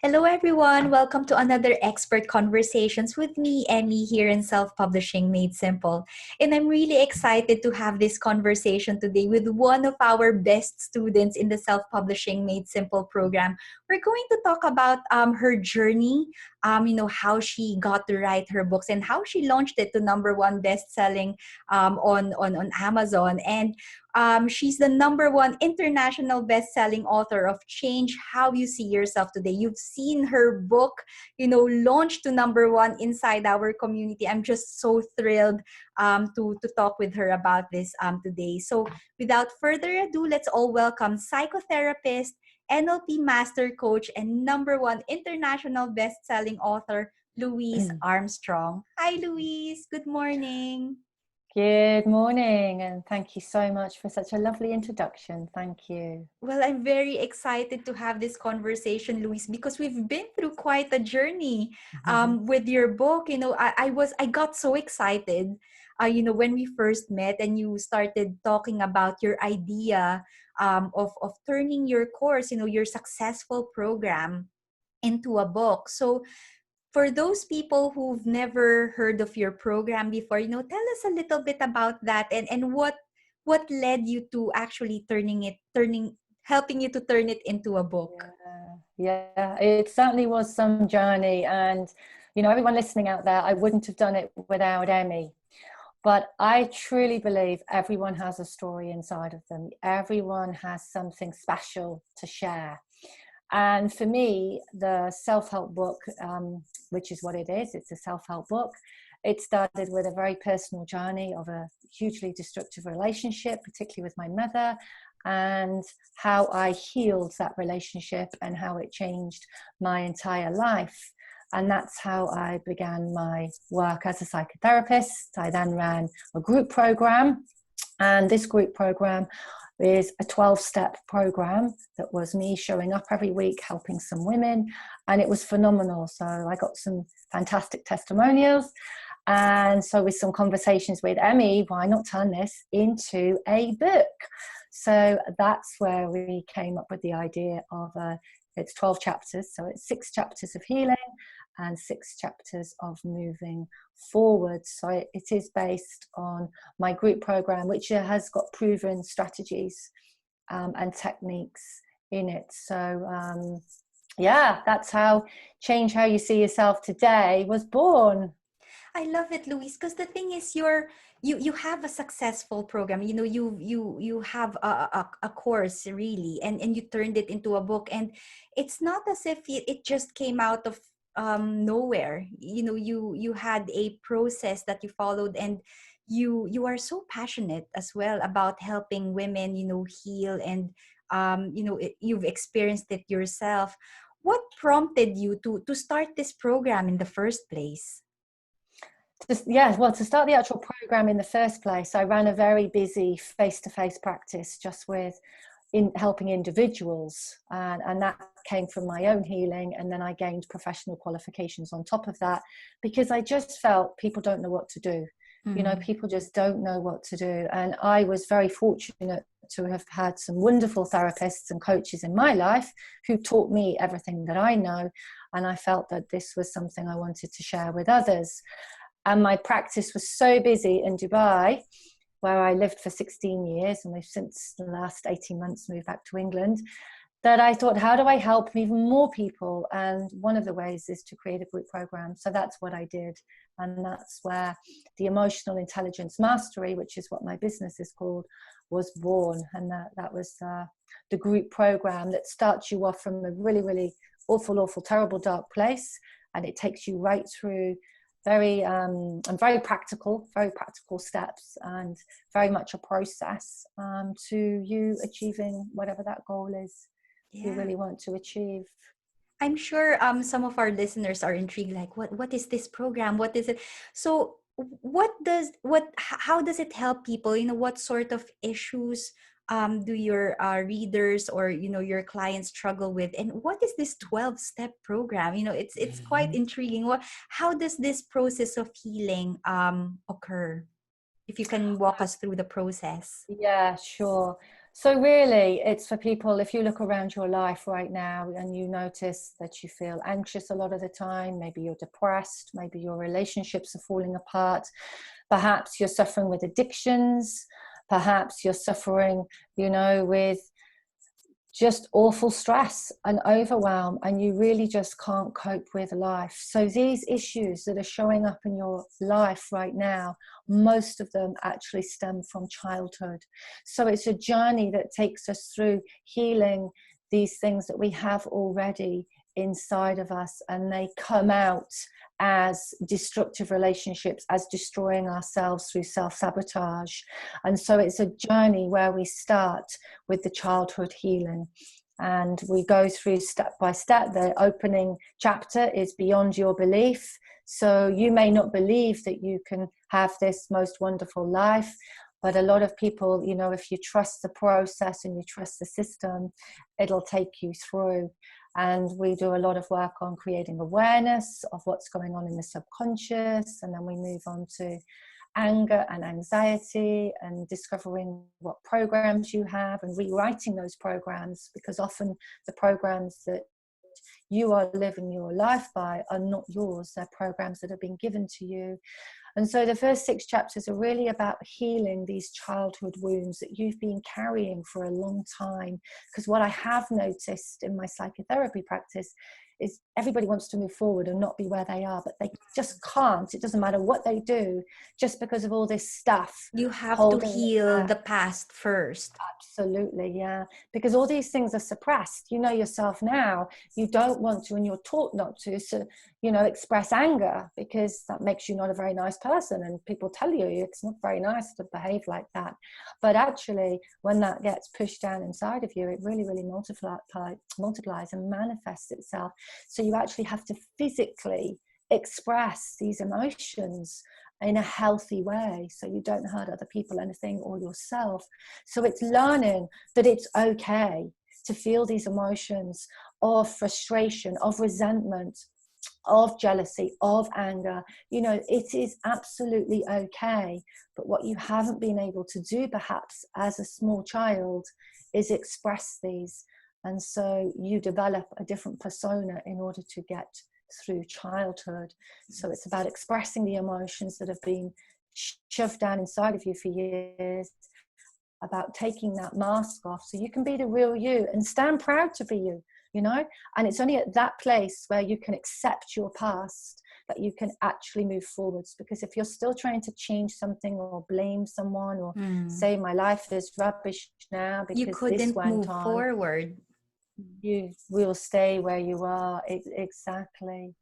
Hello, everyone. Welcome to another Expert Conversations with me, Emee, here in Self-Publishing Made Simple. And I'm really excited to have this conversation today with one of our best students in the Self-Publishing Made Simple program. We're going to talk about her journey, how she got to write her books and how she launched it to number one best-selling on Amazon. And she's the number one international best-selling author of Change How You See Yourself Today. You've seen her book, launched to number one inside our community. I'm just so thrilled to talk with her about this today. So without further ado, let's all welcome psychotherapist, NLP Master Coach, and number one international best-selling author, Louise Armstrong. Hi, Louise. Good morning. Good morning, and thank you so much for such a lovely introduction. Thank you. Well, I'm very excited to have this conversation, Louise, because we've been through quite a journey with your book. I got so excited, when we first met and you started talking about your idea of turning your course, your successful program into a book. So for those people who've never heard of your program before, tell us a little bit about that and what led you to actually helping you to turn it into a book. Yeah, it certainly was some journey, and everyone listening out there, I wouldn't have done it without Emee. But I truly believe everyone has a story inside of them. Everyone has something special to share. And for me, the self-help book, which is what it is, it's a self-help book. It started with a very personal journey of a hugely destructive relationship, particularly with my mother, and how I healed that relationship and how it changed my entire life. And that's how I began my work as a psychotherapist. I then ran a group program, and this group program is a 12-step program that was me showing up every week, helping some women, and it was phenomenal. So I got some fantastic testimonials, and so with some conversations with Emee, why not turn this into a book? So that's where we came up with the idea of it's 12 chapters, so it's 6 chapters of healing and 6 chapters of moving forward. So it is based on my group program, which has got proven strategies and techniques in it. So that's how Change How You See Yourself Today was born. I love it, Louise, because the thing is you have a successful program. You have a course really, and you turned it into a book, and it's not as if it just came out of nowhere. You had a process that you followed, and you are so passionate as well about helping women heal, and you've experienced it yourself. What prompted you to start this program in the first place? To start the actual program in the first place, I ran a very busy face-to-face practice just with helping individuals, and that came from my own healing, and then I gained professional qualifications on top of that, because I just felt people don't know what to do. People just don't know what to do, and I was very fortunate to have had some wonderful therapists and coaches in my life who taught me everything that I know, and I felt that this was something I wanted to share with others. And my practice was so busy in Dubai, where I lived for 16 years, and we've since the last 18 months moved back to England, that I thought, how do I help even more people? And one of the ways is to create a group program. So that's what I did. And that's where the Emotional Intelligence Mastery, which is what my business is called, was born. And that was the group program that starts you off from a really, really awful, terrible, dark place. And it takes you right through very practical steps, and very much a process to you achieving whatever that goal is you really want to achieve. I'm sure some of our listeners are intrigued, like what is this program? What is it? So how does it help people? What sort of issues do your readers or your clients struggle with, and what is this 12-step program? It's quite intriguing. How does this process of healing occur? If you can walk us through the process. Yeah, sure. So really, it's for people, if you look around your life right now and you notice that you feel anxious a lot of the time, maybe you're depressed, maybe your relationships are falling apart, perhaps you're suffering with addictions, perhaps you're suffering, with just awful stress and overwhelm, and you really just can't cope with life. So these issues that are showing up in your life right now, most of them actually stem from childhood. So it's a journey that takes us through healing these things that we have already inside of us, and they come out as destructive relationships, as destroying ourselves through self-sabotage. And so it's a journey where we start with the childhood healing, and we go through step by step. The opening chapter is beyond your belief. So you may not believe that you can have this most wonderful life, but a lot of people, if you trust the process and you trust the system, it'll take you through. And we do a lot of work on creating awareness of what's going on in the subconscious, and then we move on to anger and anxiety and discovering what programs you have and rewriting those programs, because often the programs that you are living your life by are not yours. They're programs that have been given to you. And so the first 6 chapters are really about healing these childhood wounds that you've been carrying for a long time. Because what I have noticed in my psychotherapy practice is everybody wants to move forward and not be where they are, but they just can't. It doesn't matter what they do, just because of all this stuff. You have to heal the past first. Absolutely, yeah. Because all these things are suppressed. You know yourself now. You don't want to, and you're taught not to, so, express anger, because that makes you not a very nice person. And people tell you it's not very nice to behave like that. But actually, when that gets pushed down inside of you, it really, really multiplies and manifests itself. So you actually have to physically express these emotions in a healthy way, so you don't hurt other people, anything, or yourself. So it's learning that it's okay to feel these emotions of frustration, of resentment, of jealousy, of anger. It is absolutely okay. But what you haven't been able to do perhaps as a small child is express these. And so you develop a different persona in order to get through childhood. So it's about expressing the emotions that have been shoved down inside of you for years, about taking that mask off so you can be the real you and stand proud to be you, and it's only at that place where you can accept your past that you can actually move forwards. Because if you're still trying to change something or blame someone or say my life is rubbish now because you couldn't this went move on forward, you will stay where you are. Exactly.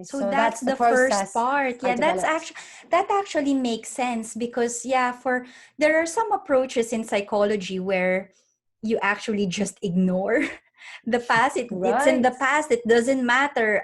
so that's the first part. Yeah, that actually makes sense, because there are some approaches in psychology where you actually just ignore the past. It's in the past, it doesn't matter.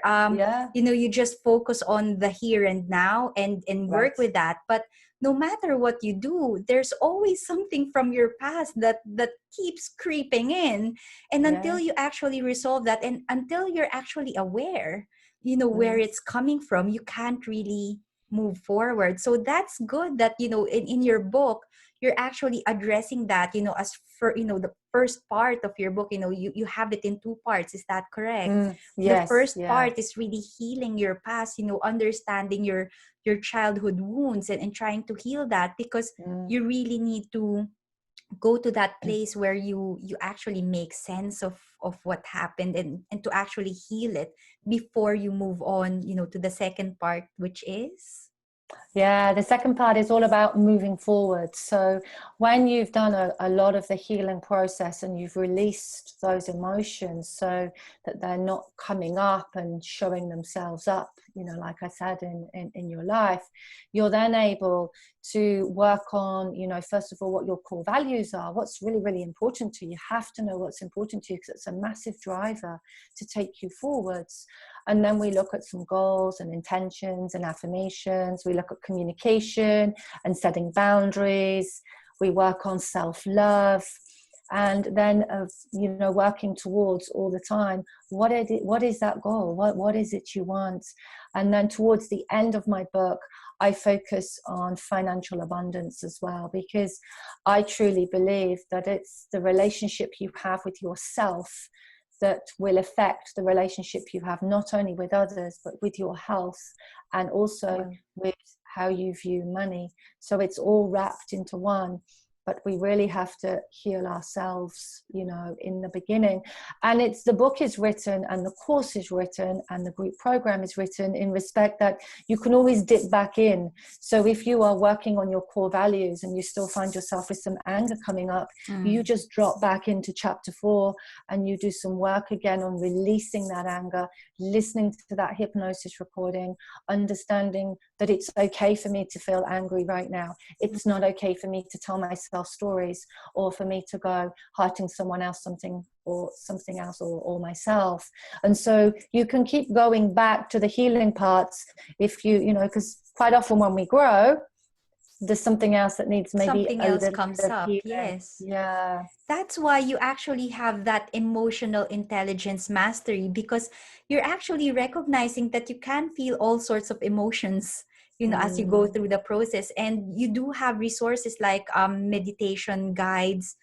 You just focus on the here and now and work with that. But no matter what you do, there's always something from your past that keeps creeping in. And until you actually resolve that, and until you're actually aware, where it's coming from, you can't really move forward. So that's good that, in your book, you're actually addressing that, as for, the first part of your book, you have it in 2 parts. Is that correct? Yes. The first part is really healing your past, understanding your childhood wounds and trying to heal that, because you really need to go to that place where you actually make sense of what happened, and to actually heal it before you move on, to the second part, which is... Yeah, the second part is all about moving forward. So when you've done a lot of the healing process and you've released those emotions so that they're not coming up and showing themselves up, like I said, in your life, you're then able to work on, first of all, what your core values are, what's really, really important to you. You have to know what's important to you, because it's a massive driver to take you forwards. And then we look at some goals and intentions and affirmations. We look at communication and setting boundaries. We work on self-love. and then working towards all the time what is that goal, what is it you want. And then towards the end of my book, I focus on financial abundance as well, because I truly believe that it's the relationship you have with yourself that will affect the relationship you have not only with others but with your health, and also Wow. with how you view money. So it's all wrapped into one, but we really have to heal ourselves, in the beginning. And it's the book is written and the course is written and the group program is written in respect that you can always dip back in. So if you are working on your core values and you still find yourself with some anger coming up, you just drop back into chapter 4 and you do some work again on releasing that anger, listening to that hypnosis recording, understanding that it's okay for me to feel angry right now. It's not okay for me to tell myself stories, or for me to go hurting someone else something else, or myself. And so you can keep going back to the healing parts if because quite often when we grow, there's something else that needs maybe Something a else little comes bit of up. healing. Yes. Yeah. That's why you actually have that emotional intelligence mastery, because you're actually recognizing that you can feel all sorts of emotions, as you go through the process. And you do have resources like meditation guides,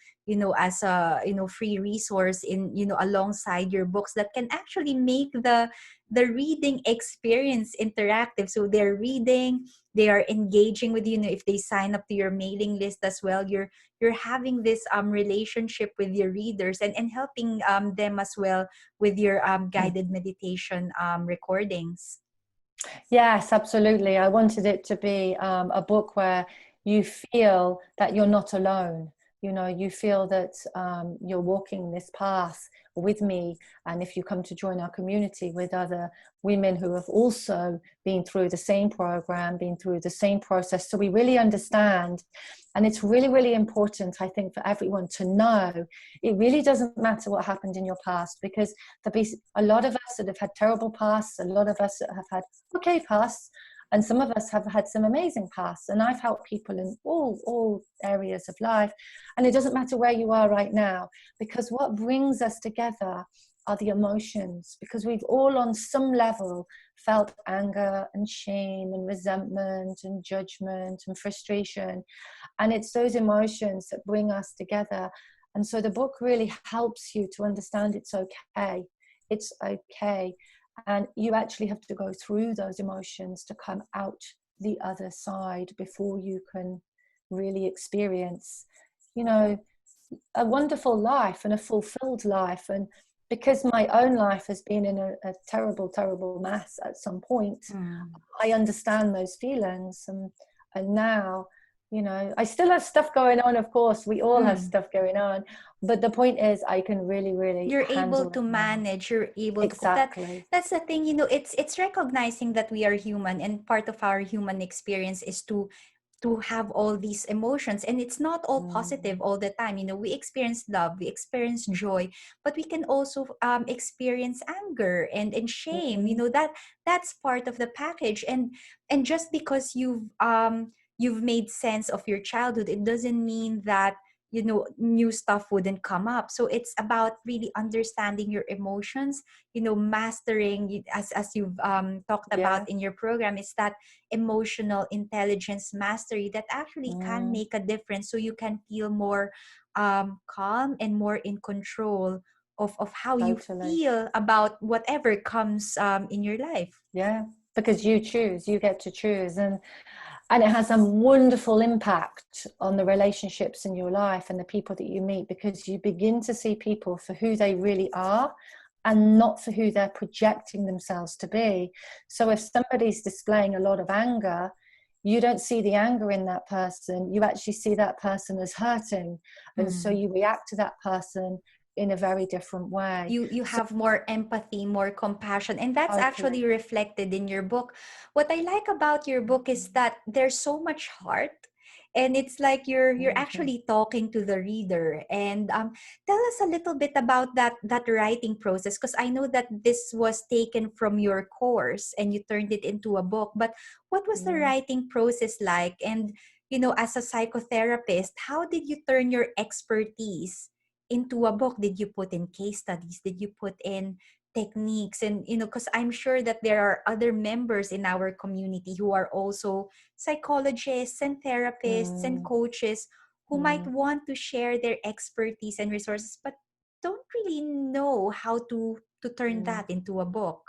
as a, free resource in, alongside your books, that can actually make the reading experience interactive. So they're reading, they are engaging with you. If they sign up to your mailing list as well, you're having this relationship with your readers, and helping them as well with your guided meditation recordings. Yes, absolutely. I wanted it to be a book where you feel that you're not alone. You feel that you're walking this path with me. And if you come to join our community with other women who have also been through the same program, been through the same process, so we really understand. And it's really, really important, I think, for everyone to know it really doesn't matter what happened in your past, because there'll be a lot of us that have had terrible pasts, a lot of us that have had okay pasts, and some of us have had some amazing pasts. And I've helped people in all areas of life. And it doesn't matter where you are right now, because what brings us together are the emotions, because we've all on some level felt anger and shame and resentment and judgment and frustration. And it's those emotions that bring us together. And so the book really helps you to understand it's okay. It's okay. And you actually have to go through those emotions to come out the other side before you can really experience, a wonderful life and a fulfilled life. And because my own life has been in a terrible, terrible mess at some point, I understand those feelings. And now, I still have stuff going on, of course. We all have stuff going on. But the point is, I can really, really You're able handle to it now. manage, you're able to cope. Exactly. That's the thing, it's recognizing that we are human, and part of our human experience is to have all these emotions, and it's not all positive all the time. We experience love, we experience joy, but we can also experience anger and shame. That's part of the package. And just because you've made sense of your childhood, it doesn't mean that new stuff wouldn't come up. So it's about really understanding your emotions, mastering as you've talked about Yeah. in your program. Is that emotional intelligence mastery that actually can make a difference, so you can feel more calm and more in control of how you Totally. feel about whatever comes in your life. Yeah. Because you get to choose. And it has a wonderful impact on the relationships in your life and the people that you meet, because you begin to see people for who they really are and not for who they're projecting themselves to be. So if somebody's displaying a lot of anger, you don't see the anger in that person. You actually see that person as hurting. And so you react to that person in a very different way. You So have more empathy, more compassion, and that's actually totally. reflected in your book. What I like about your book is that there's so much heart, and it's like you're Thank you. actually talking to the reader. And tell us a little bit about that writing process, because I know that this was taken from your course and you turned it into a book. But what was the Yeah. writing process like? And as a psychotherapist, how did you turn your expertise into a book? Did you put in case studies? Did you put in techniques? And, because I'm sure that there are other members in our community who are also psychologists and therapists and Mm, coaches who might mm, want to share their expertise and resources, but don't really know how to turn mm. that into a book.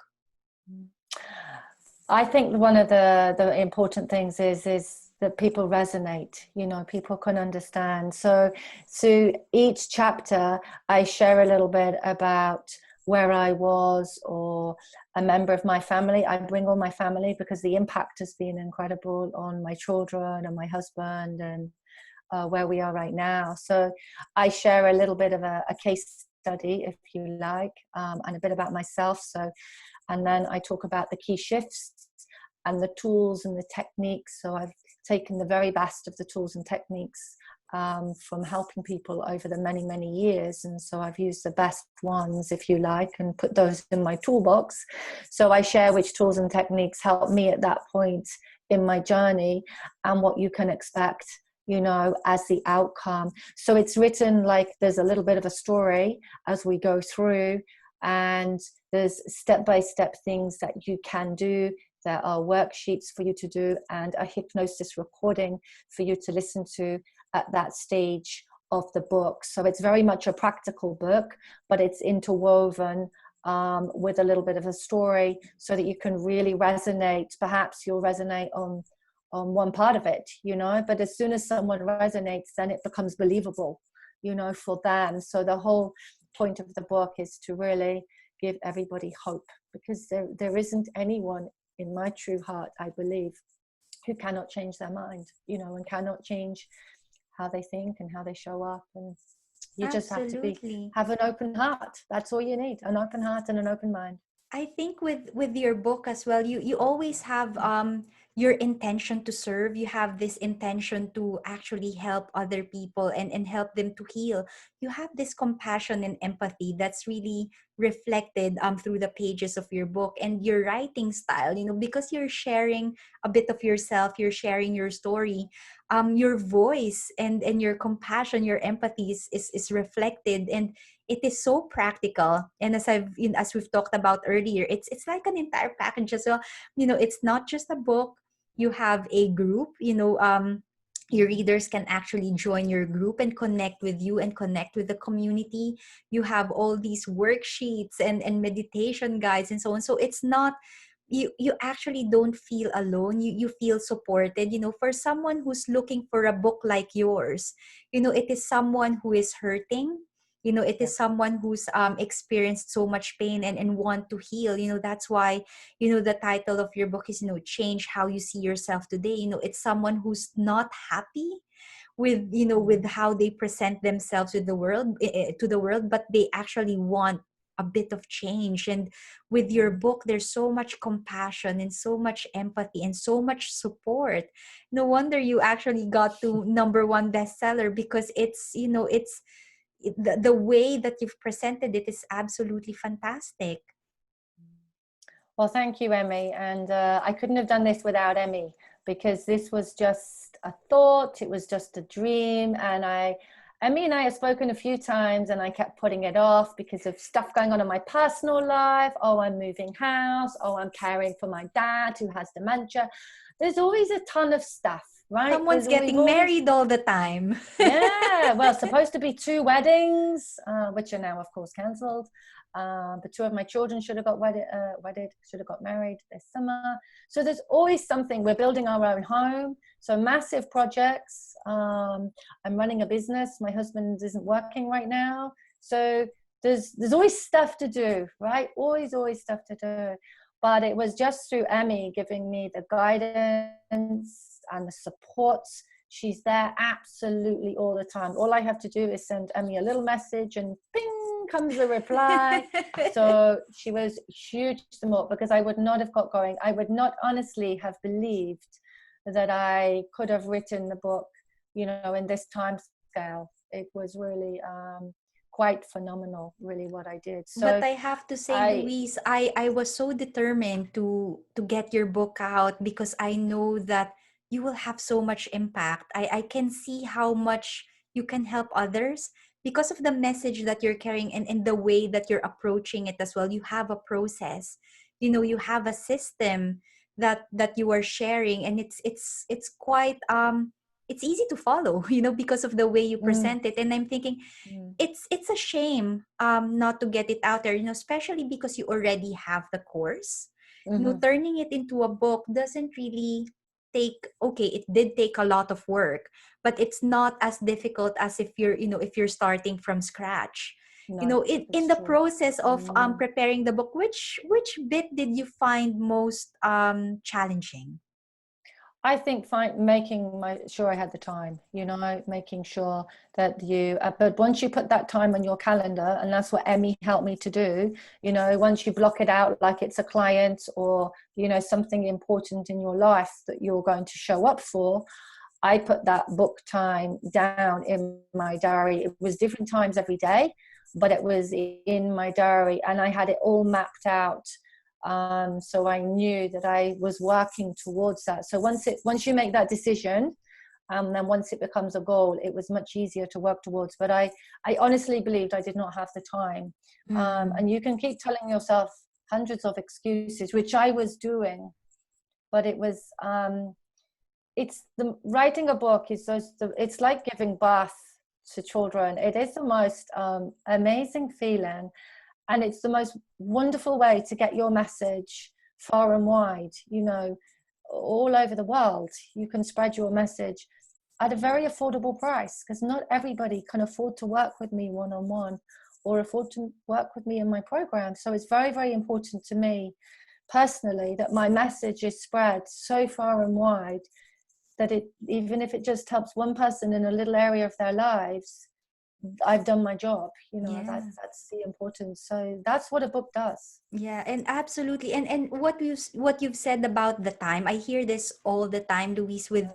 I think one of the important things is that people resonate, you know, people can understand. So each chapter I share a little bit about where I was or a member of my family. I bring all my family because the impact has been incredible on my children and my husband and where we are right now. So I share a little bit of a case study, if you like, and a bit about myself. And then I talk about the key shifts and the tools and the techniques. So I've taken the very best of the tools and techniques from helping people over the many, many years. And so I've used the best ones, if you like, and put those in my toolbox. So I share which tools and techniques helped me at that point in my journey and what you can expect, you know, as the outcome. So it's written like there's a little bit of a story as we go through, and there's step-by-step things that you can do. There are worksheets for you to do and a hypnosis recording for you to listen to at that stage of the book. So it's very much a practical book, but it's interwoven with a little bit of a story so that you can really resonate. Perhaps you'll resonate on one part of it, you know, but as soon as someone resonates, then it becomes believable, you know, for them. So the whole point of the book is to really give everybody hope, because there isn't anyone, in my true heart, I believe, who cannot change their mind, you know, and cannot change how they think and how they show up. And you just have to Absolutely. have an open heart. That's all you need, an open heart and an open mind. I think with your book as well, you always have your intention to serve. You have this intention to actually help other people and help them to heal. You have this compassion and empathy that's really reflected through the pages of your book and your writing style, because you're sharing a bit of yourself, you're sharing your story. Your voice and your compassion, your empathy is reflected, and it is so practical. And as we've talked about earlier, it's like an entire package as well. It's not just a book. You have a group. Your readers can actually join your group and connect with you and connect with the community. You have all these worksheets and meditation guides and so on. So it's not, you actually don't feel alone. You feel supported. For someone who's looking for a book like yours, it is someone who is hurting. It Yeah. is someone who's experienced so much pain and want to heal. That's why the title of your book is, change how you see yourself today. It's someone who's not happy with with Mm. how they present themselves with the world, to the world, but they actually want a bit of change. And with your Mm. book, there's so much compassion and so much empathy and so much support. No wonder you actually got to number one bestseller, because the way that you've presented it is absolutely fantastic. Well, thank you, Emmy. And I couldn't have done this without Emmy, because this was just a thought. It was just a dream. And Emmy and I have spoken a few times, and I kept putting it off because of stuff going on in my personal life. Oh, I'm moving house. Oh, I'm caring for my dad who has dementia. There's always a ton of stuff, right? Someone's We've getting always, married all the time. yeah, well, supposed to be 2 weddings, which are now, of course, cancelled. But 2 of my children should have got should have got married this summer. So there's always something. We're building our own home. So massive projects. I'm running a business. My husband isn't working right now. So there's always stuff to do, right? Always stuff to do. But it was just through Emmy giving me the guidance and the support. She's there absolutely all the time. All I have to do is send Emmy a little message and ping comes a reply. So she was huge support, because I would not have got going. I would not honestly have believed that I could have written the book, in this time scale. It was really quite phenomenal, really, what I did. But So I have to say, I, Louise, I was so determined to get your book out, because I know that you will have so much impact. I can see how much you can help others, because of the message that you're carrying, and the way that you're approaching it as well. You have a process, you have a system that you are sharing, and it's quite it's easy to follow, because of the way you Mm, present it. And I'm thinking mm, it's a shame not to get it out there, especially because you already have the course. mhm. Turning it into a book doesn't really take, okay, it did take a lot of work, but it's not as difficult as if you're starting from scratch. No, In it's the true. process of Mm. preparing the book, which bit did you find most challenging? I think making sure I had the time, making sure that but once you put that time on your calendar, and that's what Emee helped me to do, once you block it out like it's a client or, something important in your life that you're going to show up for, I put that book time down in my diary. It was different times every day, but it was in my diary, and I had it all mapped out. So I knew that I was working towards that. So once you make that decision, then once it becomes a goal, it was much easier to work towards. But I honestly believed I did not have the time. Mm, And you can keep telling yourself hundreds of excuses, which I was doing, but it's the writing a book is it's like giving birth to children. It is the most amazing feeling, and it's the most wonderful way to get your message far and wide, all over the world. You can spread your message at a very affordable price, because not everybody can afford to work with me one-on-one or afford to work with me in my program. So it's very, very important to me personally that my message is spread so far and wide that even if it just helps one person in a little area of their lives, I've done my job. yeah. That's the importance. So that's what a book does. Yeah, and absolutely. And what you've said about the time, I hear this all the time, Louise, with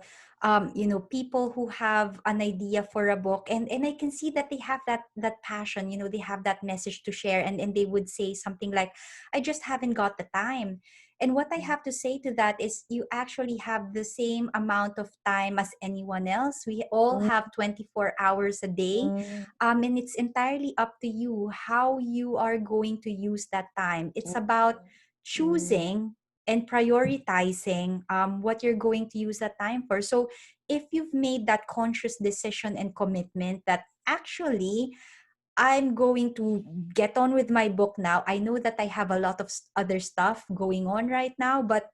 people who have an idea for a book, and I can see that they have that passion, they have that message to share, and they would say something like, I just haven't got the time. And what I have to say to that is, you actually have the same amount of time as anyone else. We all Mm, have 24 hours a day, mm, and it's entirely up to you how you are going to use that time. It's mm, about mm. choosing and prioritizing what you're going to use that time for. So if you've made that conscious decision and commitment that actually I'm going to get on with my book now, I know that I have a lot of other stuff going on right now, but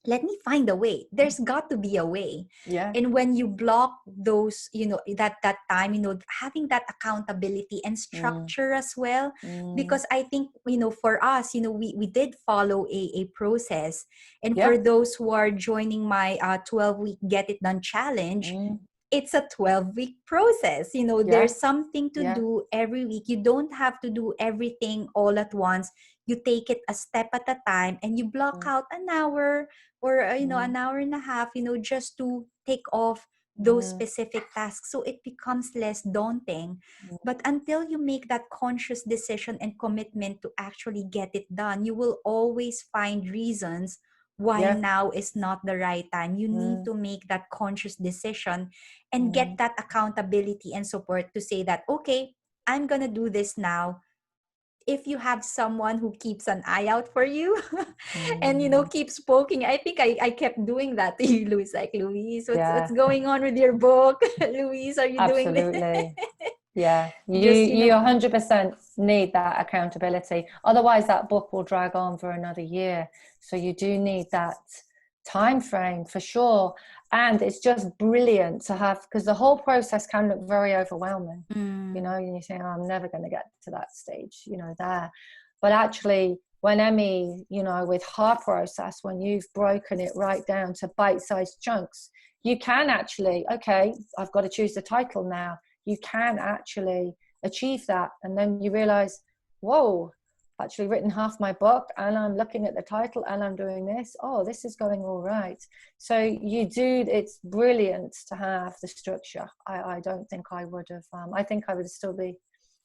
let me find a way. There's got to be a way. Yeah. And when you block those, that time, having that accountability and Mm, structure as well. mm. Because I think, for us, we did follow a process. And for Yeah. those who are joining my 12-week Get It Done challenge, Mm, it's a 12-week process. yeah. There's something to Yeah. do every week. You don't have to do everything all at once. You take it a step at a time, and you block Mm, out an hour or mm, an hour and a half, just to take off those mm, specific tasks, so it becomes less daunting. mm. But until you make that conscious decision and commitment to actually get it done, you will always find reasons why Yeah. now is not the right time. You need Mm, to make that conscious decision and get mm, that accountability and support to say that, okay, I'm going to do this now. If you have someone who keeps an eye out for you and mm. keeps poking, I think I kept doing that to you, Louise, like, Louise, what's Yeah. going on with your book? Louise, are you doing this? Absolutely. Yeah, you Just you 100% need that accountability. Otherwise, that book will drag on for another year. So you do need that time frame for sure. And it's just brilliant to have, because the whole process can look very overwhelming. Mm, And you think, oh, I'm never going to get to that stage, there. But actually, when Emee, with her process, when you've broken it right down to bite-sized chunks, you can actually, okay, I've got to choose the title now. You can actually achieve that. And then you realize, whoa, I've actually written half my book, and I'm looking at the title, and I'm doing this. Oh, this is going all right. So it's brilliant to have the structure. I don't think I would have, I think I would still be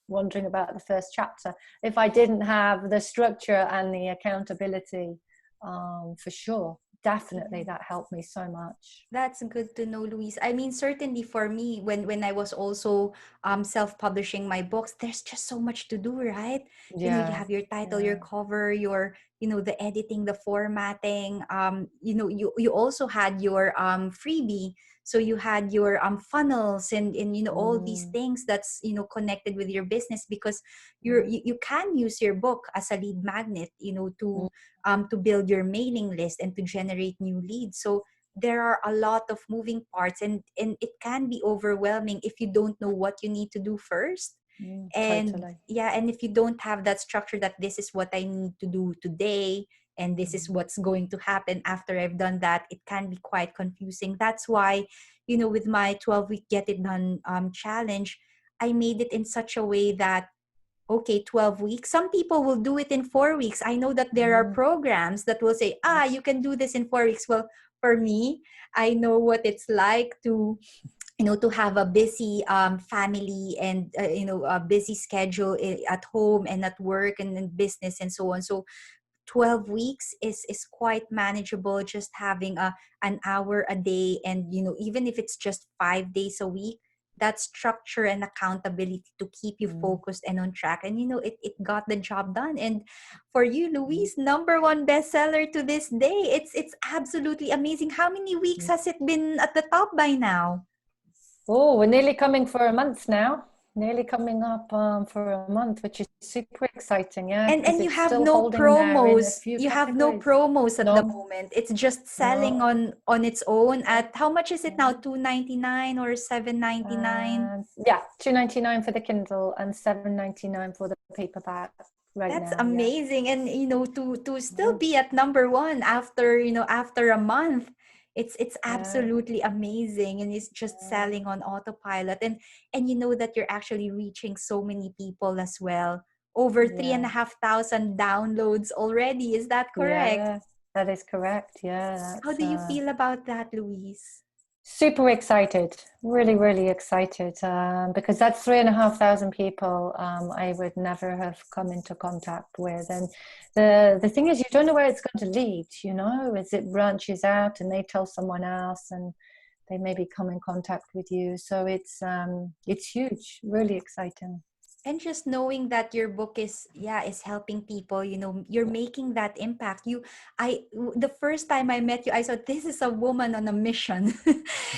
wondering about the first chapter if I didn't have the structure and the accountability, for sure. definitely that helped me so much. That's good to know, Louise. I mean, certainly for me, when I was also self-publishing my books, there's just so much to do, right? You Yeah, have your title, your yeah. cover, your the editing, the formatting. You also had your freebie. So you had your funnels and all these Mm, things that's connected with your business, because mm, you can use your book as a lead magnet, mm, to build your mailing list and to generate new leads. So there are a lot of moving parts, and it can be overwhelming if you don't know what you need to do first. And totally. yeah, and if you don't have that structure, that this is what I need to do today and this is Mm, what's going to happen after I've done that, it can be quite confusing. That's why with my 12-week get it done challenge, I made it in such a way that, okay, 12 weeks. Some people will do it in 4 weeks. I know that there are mm, programs that will say, you can do this in 4 weeks. Well, for me, I know what it's like to, to have a busy family and, a busy schedule at home and at work and in business and so on. So 12 weeks is quite manageable, just having an hour a day, and even if it's just 5 days a week, that structure and accountability to keep you mm, focused and on track. And it got the job done. And for you, mm, Louise, number one bestseller to this day. It's absolutely amazing. How many weeks mm. has it been at the top by now? Oh, we're nearly coming for a month now. Nearly coming up for a month, which is super exciting, yeah, because And you it's have still no holding there in a promos. few You have no categories. promos at the No, moment. It's just selling no, on its own. no. At how much is it now? No. 2.99 or 7.99? Yeah, 2.99 for the Kindle and 7.99 for the paperback right That's now. Yeah, amazing. And to still yeah, be at number one after after a month, it's yeah, absolutely amazing. And it's just yeah, selling on autopilot. And you know that you're actually reaching so many people as well. Over three and yeah, a half thousand downloads already. Is that correct? yeah. That is correct. Yeah, How that's do you feel about that, Louise? super excited. Really, really excited because that's 3,500 people I would never have come into contact with. And the thing is, you don't know where it's going to lead. As it branches out and they tell someone else and they maybe come in contact with you. So it's huge, really exciting. And just knowing that your book is helping people, you're making that impact. The first time I met you, I thought, this is a woman on a mission.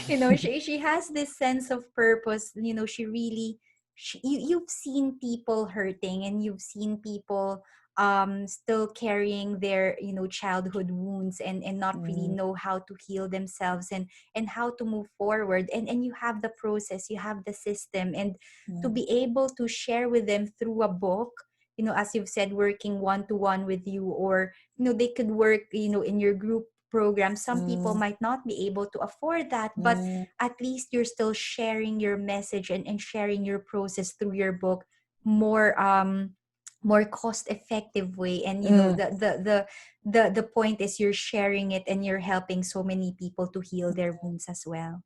She has this sense of purpose. She really, you've seen people hurting, and you've seen people still carrying their childhood wounds, and not really Mm, know how to heal themselves, and how to move forward. And you have the process, you have the system, and to mm, be able to share with them through a book, as you've said, working one to one with you, or they could work in your group program. Some people mm, might not be able to afford that, but mm, at least you're still sharing your message, and sharing your process through your book, more more cost effective way. And mm. the point is, you're sharing it and you're helping so many people to heal their wounds as well.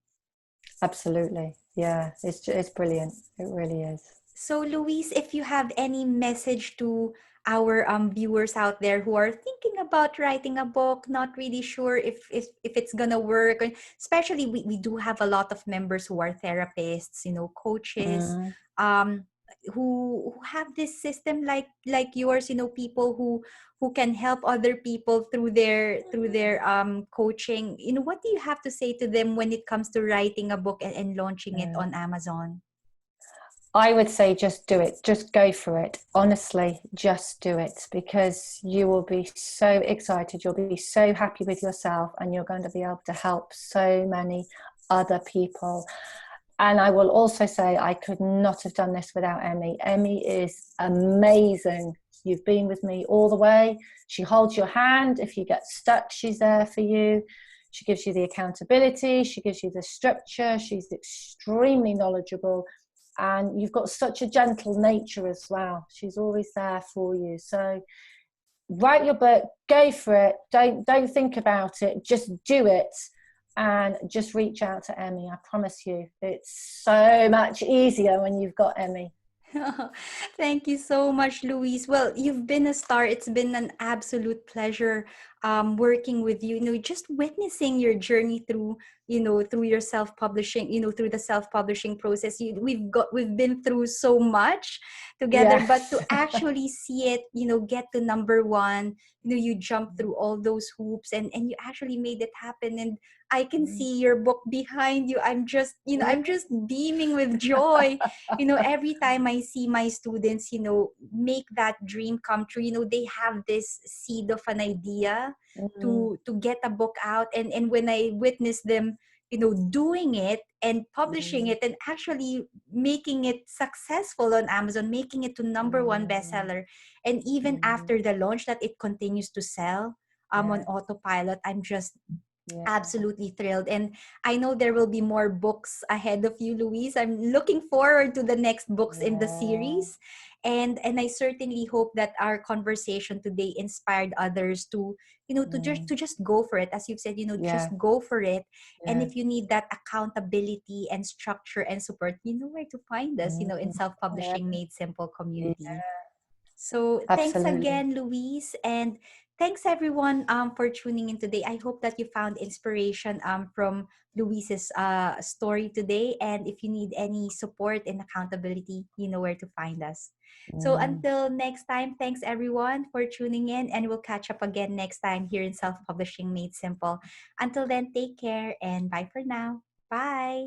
Absolutely. Yeah, it's brilliant. It really is. So, Louise, if you have any message to our viewers out there who are thinking about writing a book, not really sure if it's gonna work, and especially we do have a lot of members who are therapists, coaches, Mm, um, who have this system like yours, people who can help other people through their coaching. What do you have to say to them when it comes to writing a book and launching it yeah. on Amazon? I would say just do it. Just go for it. Honestly, just do it because you will be so excited. You'll be so happy with yourself and you're going to be able to help so many other people. And I will also say I could not have done this without Emee. Emee is amazing. You've been with me all the way. She holds your hand. If you get stuck, she's there for you. She gives you the accountability. She gives you the structure. She's extremely knowledgeable. And you've got such a gentle nature as well. She's always there for you. So write your book, go for it. Don't think about it. Just do it. And just reach out to Emee. I promise you, it's so much easier when you've got Emee. Thank you so much, Louise. Well, you've been a star. It's been an absolute pleasure working with you, just witnessing your journey through, through your self-publishing, through the self-publishing process. We've been through so much together, Yeah. but to actually see it, get to number one, you jump through all those hoops, and you actually made it happen. And I can see your book behind you. I'm just beaming with joy. Every time I see my students, make that dream come true, they have this seed of an idea Mm, to get a book out. And when I witness them, doing it and publishing mm, it and actually making it successful on Amazon, making it to number one mm, bestseller, and even mm. after the launch that it continues to sell on Yeah, autopilot, I'm just yeah, absolutely thrilled. And I know there will be more books ahead of you, Louise. I'm looking forward to the next books in the yeah. series. And I certainly hope that our conversation today inspired others to, Mm, to just go for it. As you've said, just yeah, go for it. And yeah. if you need that accountability and structure and support, you know where to find us, Mm, in yeah, Self-Publishing Made Simple community. yeah, So thanks absolutely. again, Louise, and thanks everyone for tuning in today. I hope that you found inspiration from Louise's story today. And if you need any support and accountability, you know where to find us. So Mm. until next time, thanks everyone for tuning in, and we'll catch up again next time here in Self Publishing Made Simple. Until then, take care and bye for now. Bye.